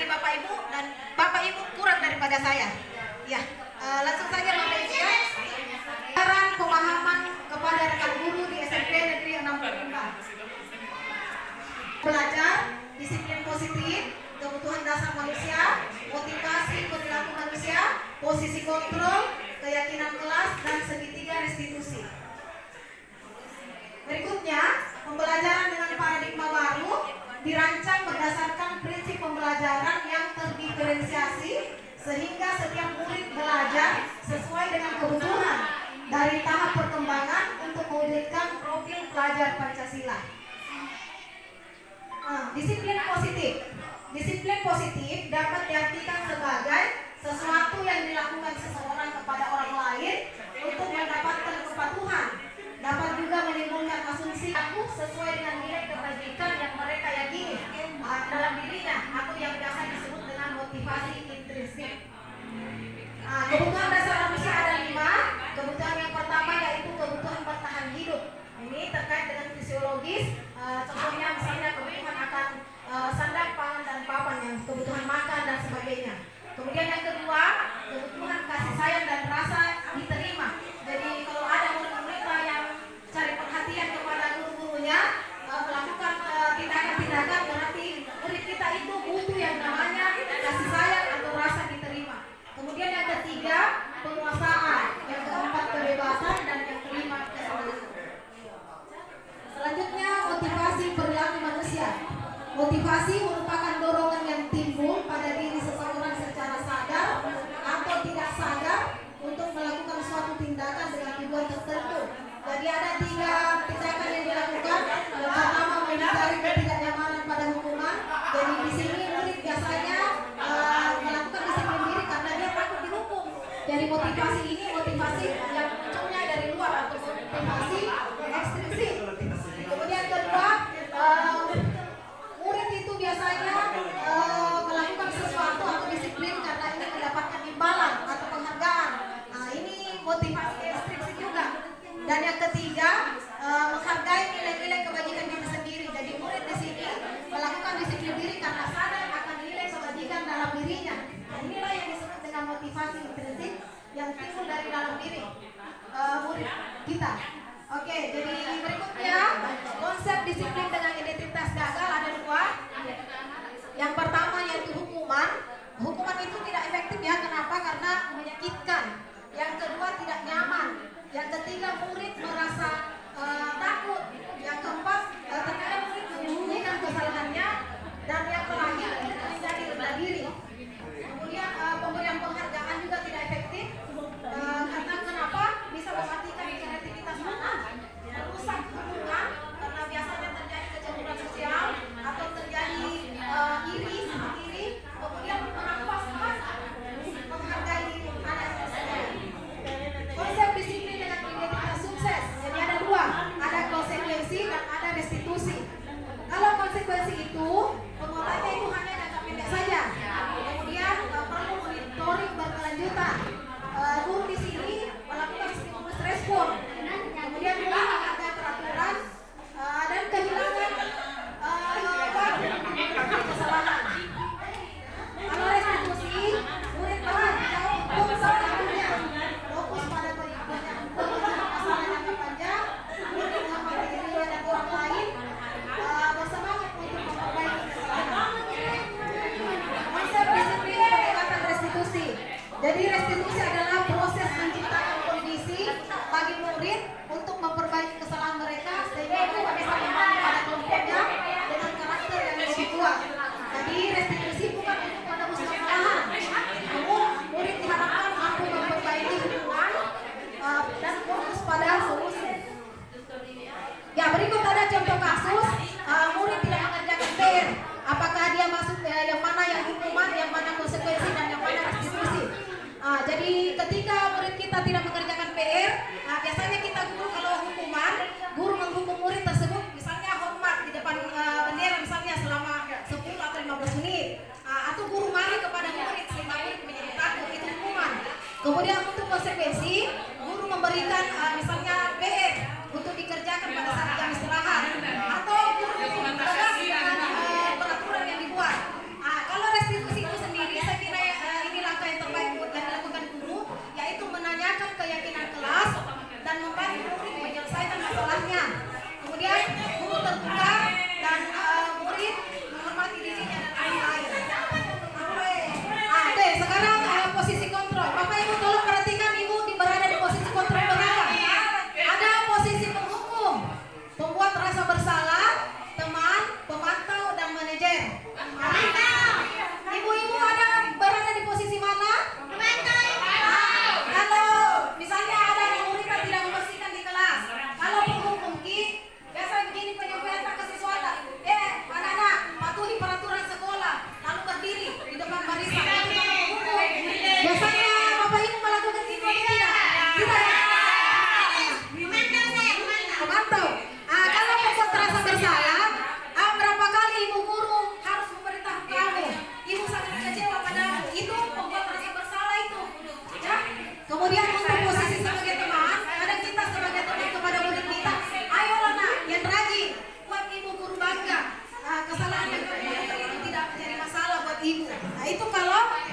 Bapak Ibu, dan Bapak Ibu kurang daripada saya. Ya, langsung saja Bapak Ibu. Saran pemahaman kepada rekan guru di SMP Negeri 65. Belajar, disiplin positif, kebutuhan dasar manusia, motivasi perilaku manusia, posisi kontrol, keyakinan kelas, dan segitiga restitusi. Berikutnya, pembelajaran dengan paradigma baru dirancang berdasarkan prinsip pembelajaran yang terdiferensiasi sehingga setiap murid belajar sesuai dengan kebutuhan dari tahap perkembangan untuk mewujudkan profil pelajar Pancasila. Disiplin positif. Disiplin positif dapat diartikan sebagai sesuatu yang dilakukan seseorang kepada orang lain untuk mendapatkan kepatuhan. Dapat juga menimbulkan asumsi aku sesuai dengan nilai kebajikan yang mereka yakini dalam dirinya, atau yang biasa disebut dengan motivasi intrinsik. Kebutuhan dasar manusia ada 5. Kebutuhan yang pertama yaitu kebutuhan bertahan hidup. Ini terkait dengan fisiologis, contohnya misalnya kebutuhan akan sandang, pangan, dan papan, yang kebutuhan makan dan sebagainya. Kemudian yang kedua, kebutuhan kasih sayang dan rasa diterima. Jadi kalau ada murid-murid yang cari perhatian kepada guru-gurunya, melakukan tindakan-tindakan, berarti murid kita itu butuh yang namanya kasih sayang atau rasa diterima. Kemudian yang ketiga, penguasaan. Yang keempat, kebebasan. Dan yang kelima, kesenangan. Selanjutnya, motivasi perilaku manusia. Motivasi merupakan dorongan yang timbul pada diri seseorang secara sadar atau tidak sadar untuk melakukan suatu tindakan dengan tujuan tertentu. Jadi ada 3 tindakan yang dilakukan. Yang pertama, menghindari ketidaknyamanan pada hukuman. Jadi di sini murid biasanya melakukan disiplin diri karena dia takut dihukum. Jadi motivasi ini motivasi yang munculnya dari luar atau motivasi ekstrinsik. Kemudian kedua, murid itu biasanya melakukan sesuatu atau disiplin karena ingin mendapatkan imbalan atau penghargaan. Ini motivasi ekstrinsik juga. Dan yang ketiga, menghargai nilai-nilai kebajikan diri sendiri. Jadi murid di sini melakukan disiplin diri karena sadar akan nilai kebajikan dalam dirinya. Inilah yang disebut dengan motivasi intrinsik yang timbul dari dalam diri murid kita. Oke, jadi berikutnya konsep disiplin dengan identitas gagal ada 2. Yang pertama yaitu hukuman. Hukuman itu tidak efektif ya. Kenapa? Karena menyakitkan. Yang kedua, tidak nyaman. Yang ketiga, murid merasa takut. Yang keempat, terkadang murid menyembunyikan kesalahannya. Dan yang terakhir, menjadi rendah diri. Kemudian pemberian penghargaan juga tidak efektif. Karena kenapa? Bisa mematikan kreativitas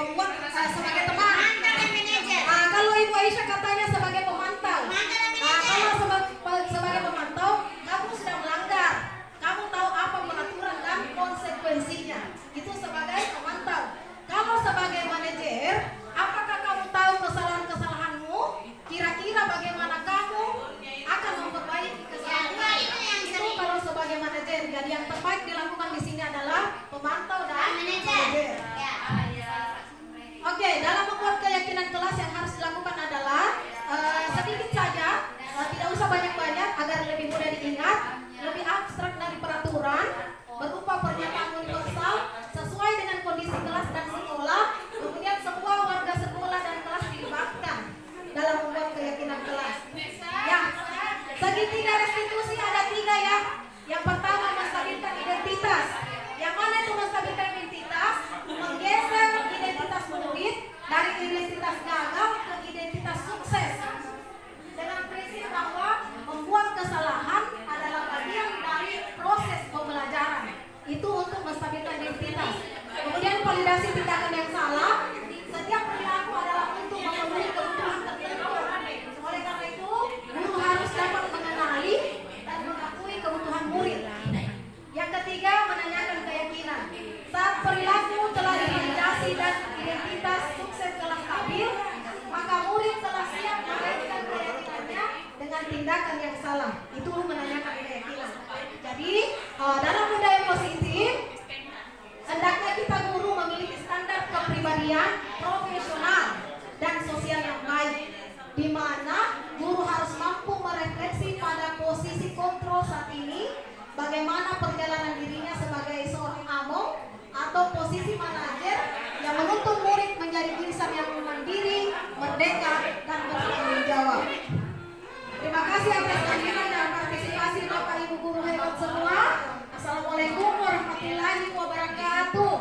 membuat sebagai teman. Nah, kalau Ibu Aisyah katanya sebagai pemantau. Nah, kalau sebagai pemantau, kamu sudah melanggar. Kamu tahu apa peraturan dan konsekuensinya. Itu sebagai pemantau. Kalau sebagai manajer, apakah kamu tahu kesalahan-kesalahanmu? Kira-kira bagaimana kamu akan memperbaiki kesalahan? Itu kalau sebagai manajer. Jadi yang terbaik dilakukan di sini adalah pemantau dan manajer. Oke, dalam membuat keyakinan kelas yang harus dilakukan adalah sedikit saja, tidak usah banyak-banyak agar lebih mudah diingat, lebih abstrak dari peraturan, berupa pernyataan universal sesuai dengan kondisi kelas dan sekolah. Kemudian semua warga sekolah dan kelas dilibatkan dalam membuat keyakinan kelas. Ya, segitiga restitusi ada 3 ya. Yang pertama menstabilkan identitas. Yang mana itu menstabilkan identitas? Menggeser identitas murid dari identitas gagal ke identitas sukses. Dengan prinsip bahwa membuat kesalahan adalah bagian dari proses pembelajaran. Itu untuk menstabilkan identitas. Kemudian validasi tindakan yang salah. Setiap perilaku adalah untuk memenuhi kebutuhan tertentu. Oleh karena itu, guru harus dapat mengenali dan mengakui kebutuhan murid. Yang ketiga, menanyakan keyakinan. Saat perilaku telah divalidasi dan identitas sukses telah stabil, maka murid telah siap mengaitkan keyakinannya dengan tindakan yang salah. Itu menanyakan keyakinan. Jadi, dalam budaya positif, hendaknya kita guru memiliki standar kepribadian profesional dan sosial yang baik, di mana guru harus mampu merefleksi pada posisi kontrol saat ini, bagaimana perjalanan dirinya sebagai seorang among atau posisi manajer yang menuntun murid menjadi insan yang mandiri, merdeka, dan bertanggung jawab. Terima kasih atas kehadiran dan partisipasi Bapak Ibu guru hebat semua. Assalamualaikum warahmatullahi wabarakatuh.